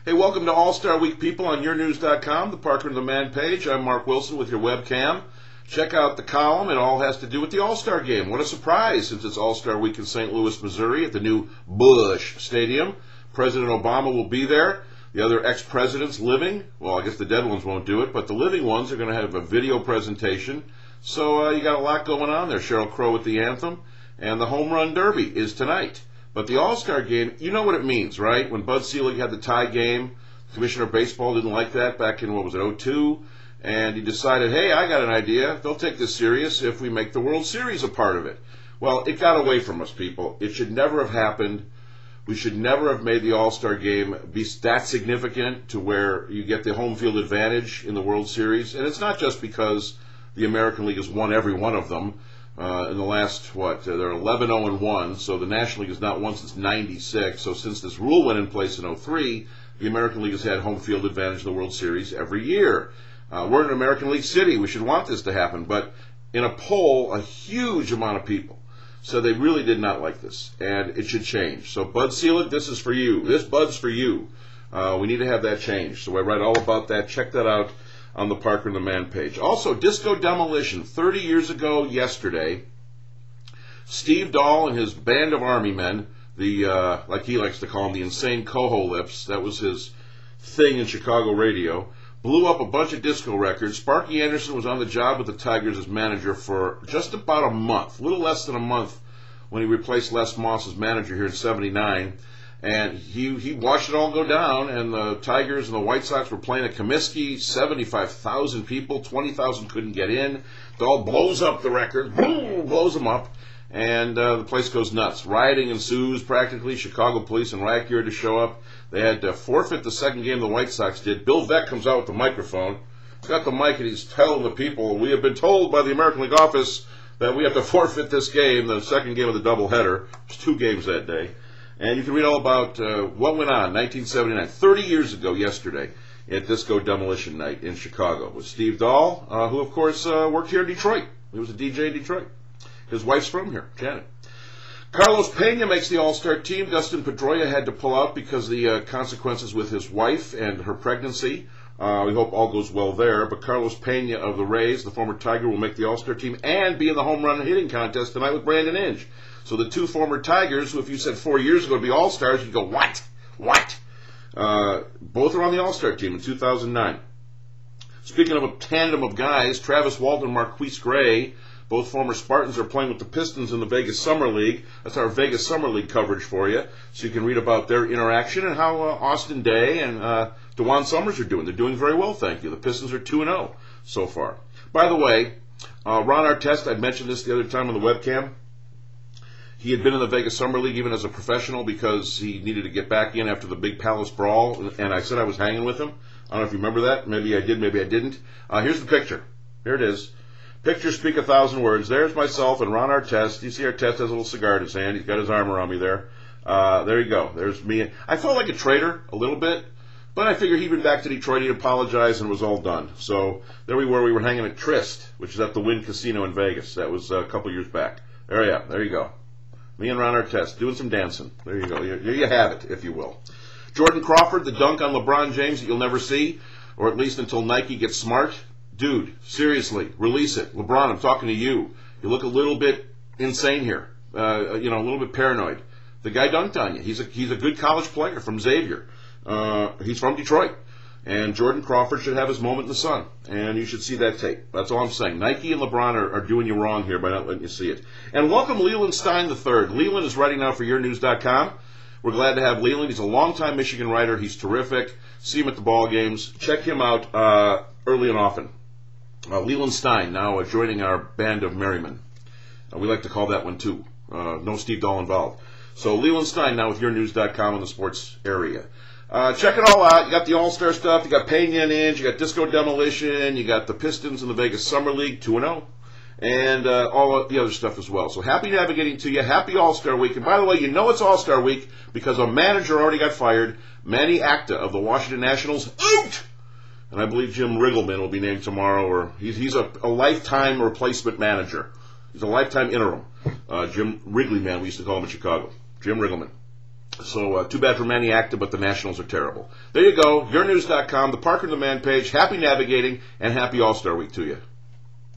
Hey, welcome to All-Star Week, people, on YourNews.com, the Parker and the Man page. I'm Mark Wilson with your webcam. Check out the column. It all has to do with the All-Star Game. What a surprise, since it's All-Star Week in St. Louis, Missouri, at the new Busch Stadium. President Obama will be there. The other ex-presidents living, well, I guess the dead ones won't do it, but the living ones are going to have a video presentation. So you got a lot going on there. Sheryl Crow with the anthem, and the Home Run Derby is tonight. But the All-Star Game, you know what it means, right? When Bud Selig had the tie game, Commissioner of Baseball didn't like that back in, what was it, 02? And he decided, hey, I got an idea. They'll take this serious if we make the World Series a part of it. Well, it got away from us, people. It should never have happened. We should never have made the All-Star Game be that significant to where you get the home field advantage in the World Series. And it's not just because the American League has won every one of them. In the last, they're 11-0-1, so the National League has not won since 96. So since this rule went in place in 03, the American League has had home field advantage in the World Series every year. We're in an American League city. We should want this to happen. But in a poll, a huge amount of people said they really did not like this, and it should change. So Bud Selig, this is for you. This Bud's for you. We need to have that change. So I write all about that. Check that out on the Parker and the Man page. Also, Disco Demolition, 30 years ago yesterday, Steve Dahl and his band of army men, like he likes to call them, the Insane Coho Lips, that was his thing in Chicago radio, blew up a bunch of disco records. Sparky Anderson was on the job with the Tigers as manager for just about a month, a little less than a month, when he replaced Les Moss as manager here in '79. And he watched it all go down, and the Tigers and the White Sox were playing at Comiskey, 75,000 people, 20,000 couldn't get in. Dahl blows up the record, boom, blows them up, and the place goes nuts. Rioting ensues practically. Chicago police and riot gear to show up. They had to forfeit the second game the White Sox did. Bill Veeck comes out with the microphone. He's got the mic, and he's telling the people, we have been told by the American League office that we have to forfeit this game, the second game of the doubleheader. There's 2 games that day. And you can read all about what went on 1979, 30 years ago yesterday, at Disco Demolition Night in Chicago with Steve Dahl, who, of course, worked here in Detroit. He was a DJ in Detroit. His wife's from here, Janet. Carlos Pena makes the All-Star team. Dustin Pedroia had to pull out because of the consequences with his wife and her pregnancy. We hope all goes well there. But Carlos Pena of the Rays, the former Tiger, will make the All-Star team and be in the home run hitting contest tonight with Brandon Inge. So the 2 former Tigers, who if you said 4 years ago to be All-Stars, you'd go, what? What? Both are on the All-Star team in 2009. Speaking of a tandem of guys, Travis Walton and Marquise Gray, both former Spartans, are playing with the Pistons in the Vegas Summer League. That's our Vegas Summer League coverage for you. So you can read about their interaction and how Austin Day and DeJuan Summers are doing. They're doing very well, thank you. The Pistons are 2-0 so far. By the way, Ron Artest, I mentioned this the other time on the webcam. He had been in the Vegas Summer League even as a professional because he needed to get back in after the big Palace Brawl, and I said I was hanging with him. I don't know if you remember that. Maybe I did, maybe I didn't. Here's the picture. Here it is. Pictures speak 1,000 words. There's myself and Ron Artest. You see Artest has a little cigar in his hand. He's got his arm around me there. There you go. There's me. I felt like a traitor a little bit, but I figured he'd been back to Detroit, he'd apologized, and it was all done. So there we were. We were hanging at Tryst, which is at the Wynn Casino in Vegas. That was a couple years back. There you go. Me and Ron Artest doing some dancing. There you go. There you have it, if you will. Jordan Crawford, the dunk on LeBron James that you'll never see, or at least until Nike gets smart. Dude, seriously, release it. LeBron, I'm talking to you. You look a little bit insane here. A little bit paranoid. The guy dunked on you. He's a good college player from Xavier. He's from Detroit. And Jordan Crawford should have his moment in the sun. And you should see that tape. That's all I'm saying. Nike and LeBron are doing you wrong here by not letting you see it. And welcome Leland Stein III. Leland is writing now for YourNews.com. We're glad to have Leland. He's a longtime Michigan writer. He's terrific. See him at the ball games. Check him out early and often. Leland Stein now joining our band of merrymen. We like to call that one too. No Steve Dahl involved. So Leland Stein now with YourNews.com in the sports area. Check it all out. You got the All-Star stuff. You got Pena and Inge. You got Disco Demolition. You got the Pistons in the Vegas Summer League 2-0. And all the other stuff as well. So happy navigating to you. Happy All-Star Week. And by the way, you know it's All-Star Week because a manager already got fired. Manny Acta of the Washington Nationals out. And I believe Jim Riggleman will be named tomorrow. Or he's a lifetime replacement manager. He's a lifetime interim. Jim Wrigley man, we used to call him in Chicago. Jim Riggleman. So too bad for Manny Acta, but the Nationals are terrible. There you go. YourNews.com, the Parker and the Man page. Happy navigating and happy All-Star Week to you.